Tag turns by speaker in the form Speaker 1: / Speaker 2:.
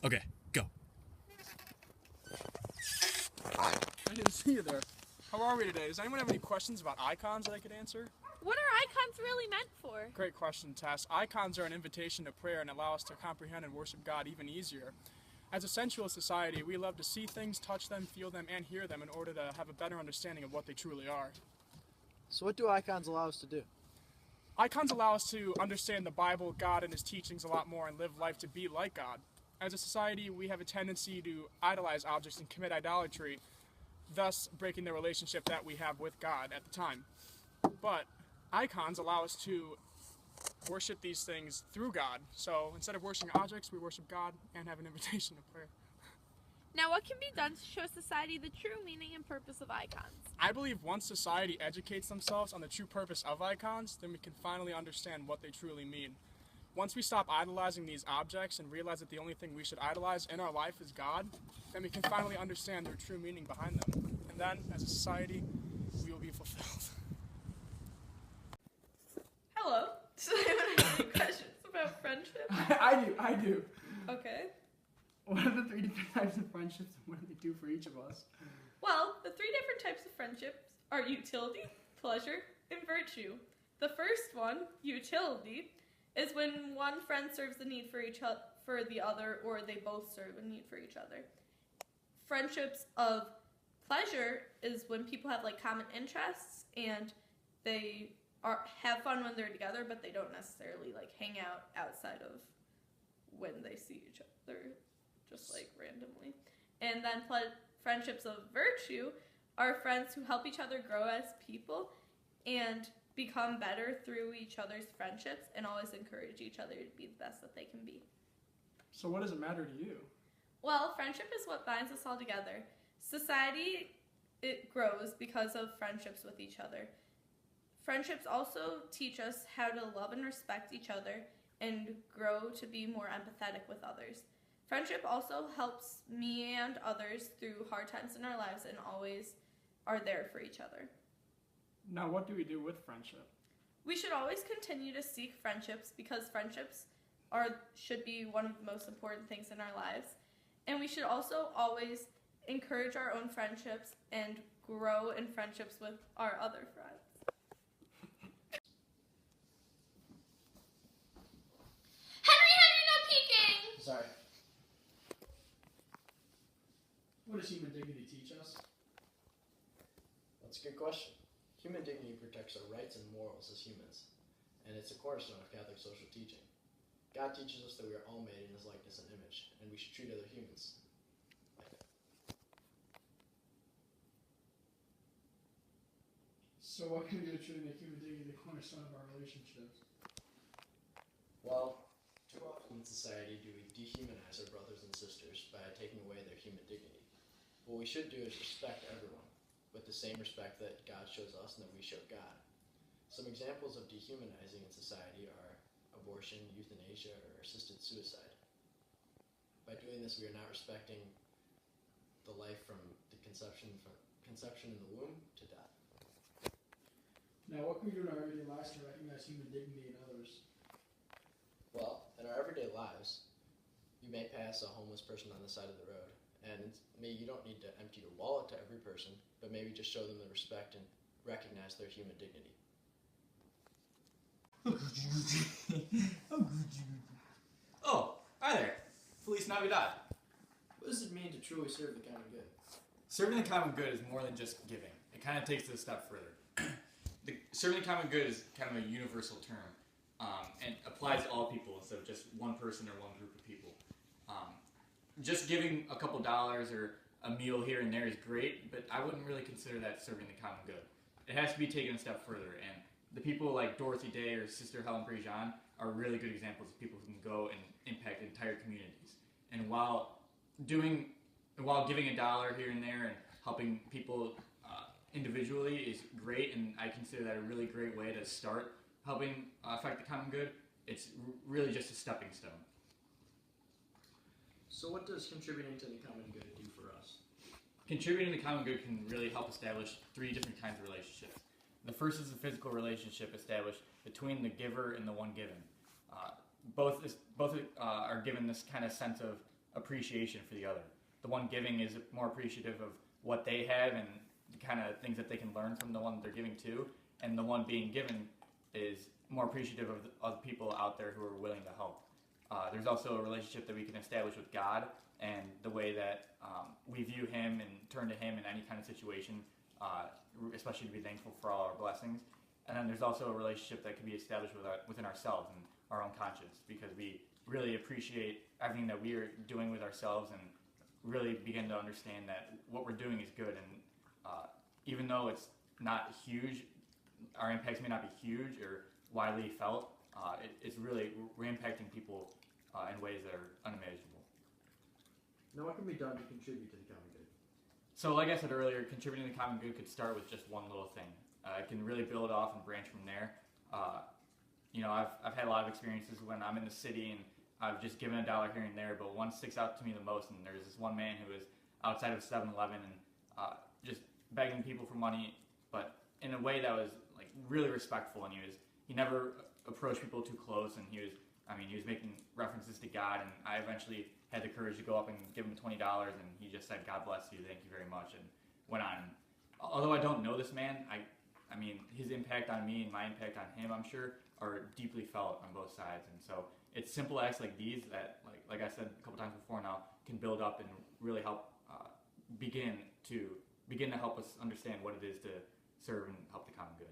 Speaker 1: Okay, go.
Speaker 2: I didn't see you there. How are we today? Does anyone have any questions about icons that I could answer?
Speaker 3: What are icons really meant for?
Speaker 2: Great question, Tess. Icons are an invitation to prayer and allow us to comprehend and worship God even easier. As a sensual society, we love to see things, touch them, feel them, and hear them in order to have a better understanding of what they truly are.
Speaker 4: So what do icons allow us to do?
Speaker 2: Icons allow us to understand the Bible, God, and His teachings a lot more and live life to be like God. As a society, we have a tendency to idolize objects and commit idolatry, thus breaking the relationship that we have with God at the time. But icons allow us to worship these things through God. So instead of worshiping objects, we worship God and have an invitation to prayer.
Speaker 3: Now, what can be done to show society the true meaning and purpose of icons?
Speaker 2: I believe once society educates themselves on the true purpose of icons, then we can finally understand what they truly mean. Once we stop idolizing these objects and realize that the only thing we should idolize in our life is God, then we can finally understand their true meaning behind them. And then, as a society, we will be fulfilled.
Speaker 3: Hello. Does anyone have any questions about friendship?
Speaker 2: I do.
Speaker 3: Okay.
Speaker 2: What are the three different types of friendships and what do they do for each of us?
Speaker 3: Well, the three different types of friendships are utility, pleasure, and virtue. The first one, utility, is when one friend serves the need for the other, or they both serve a need for each other. Friendships of pleasure is when people have like common interests and they have fun when they're together, but they don't necessarily like hang out outside of when they see each other, just like randomly. And then friendships of virtue are friends who help each other grow as people and become better through each other's friendships and always encourage each other to be the best that they can be.
Speaker 2: So what does it matter to you?
Speaker 3: Well, friendship is what binds us all together. Society, it grows because of friendships with each other. Friendships also teach us how to love and respect each other and grow to be more empathetic with others. Friendship also helps me and others through hard times in our lives and always are there for each other.
Speaker 2: Now, what do we do with friendship?
Speaker 3: We should always continue to seek friendships because friendships should be one of the most important things in our lives. And we should also always encourage our own friendships and grow in friendships with our other friends.
Speaker 5: Henry, no peeking!
Speaker 2: Sorry. What does human dignity teach us?
Speaker 6: That's a good question. Human dignity protects our rights and morals as humans, and it's a cornerstone of Catholic social teaching. God teaches us that we are all made in His likeness and image, and we should treat other humans like that.
Speaker 2: So what can we do to truly make human dignity the cornerstone of our relationships?
Speaker 6: Well, too often in society do we dehumanize our brothers and sisters by taking away their human dignity. What we should do is respect everyone, with the same respect that God shows us and that we show God. Some examples of dehumanizing in society are abortion, euthanasia, or assisted suicide. By doing this, we are not respecting the life from the conception in the womb to death.
Speaker 2: Now, what can we do in our everyday lives to recognize human dignity in others?
Speaker 6: Well, in our everyday lives, you may pass a homeless person on the side of the road, and maybe you don't need to empty your wallet to every person, but maybe just show them the respect and recognize their human dignity.
Speaker 1: Oh, hi there. Feliz Navidad.
Speaker 6: What does it mean to truly serve the common good?
Speaker 1: Serving the common good is more than just giving. It kind of takes it a step further. Serving the common good is kind of a universal term and applies to all people instead of just one person or one group of people. Just giving a couple dollars or a meal here and there is great, but I wouldn't really consider that serving the common good. It has to be taken a step further, and the people like Dorothy Day or Sister Helen Prejean are really good examples of people who can go and impact entire communities. And while giving a dollar here and there and helping people individually is great, and I consider that a really great way to start helping affect the common good, it's really just a stepping stone.
Speaker 6: So what does contributing to the common good do for us?
Speaker 1: Contributing to the common good can really help establish three different kinds of relationships. The first is a physical relationship established between the giver and the one given. Both are given this kind of sense of appreciation for the other. The one giving is more appreciative of what they have and the kind of things that they can learn from the one that they're giving to, and the one being given is more appreciative of the other people out there who are willing to help. There's also a relationship that we can establish with God and the way that we view Him and turn to Him in any kind of situation, especially to be thankful for all our blessings. And then there's also a relationship that can be established within ourselves and our own conscience, because we really appreciate everything that we are doing with ourselves and really begin to understand that what we're doing is good. And even though it's not huge, our impacts may not be huge or widely felt, it's really, we're impacting people in ways that are unimaginable.
Speaker 7: Now, what can be done to contribute to the common good?
Speaker 1: So like I said earlier, contributing to the common good could start with just one little thing. It can really build off and branch from there. I've had a lot of experiences when I'm in the city and I've just given $1 here and there, but one sticks out to me the most, and there's this one man who was outside of 7-Eleven and just begging people for money, but in a way that was like really respectful, and he never approached people too close, and he was making references to God, and I eventually had the courage to go up and give him $20, and he just said, "God bless you, thank you very much," and went on. Although I don't know this man, I mean, his impact on me and my impact on him, I'm sure, are deeply felt on both sides. And so it's simple acts like these that, like I said a couple times before now, can build up and really help begin to help us understand what it is to serve and help the common good.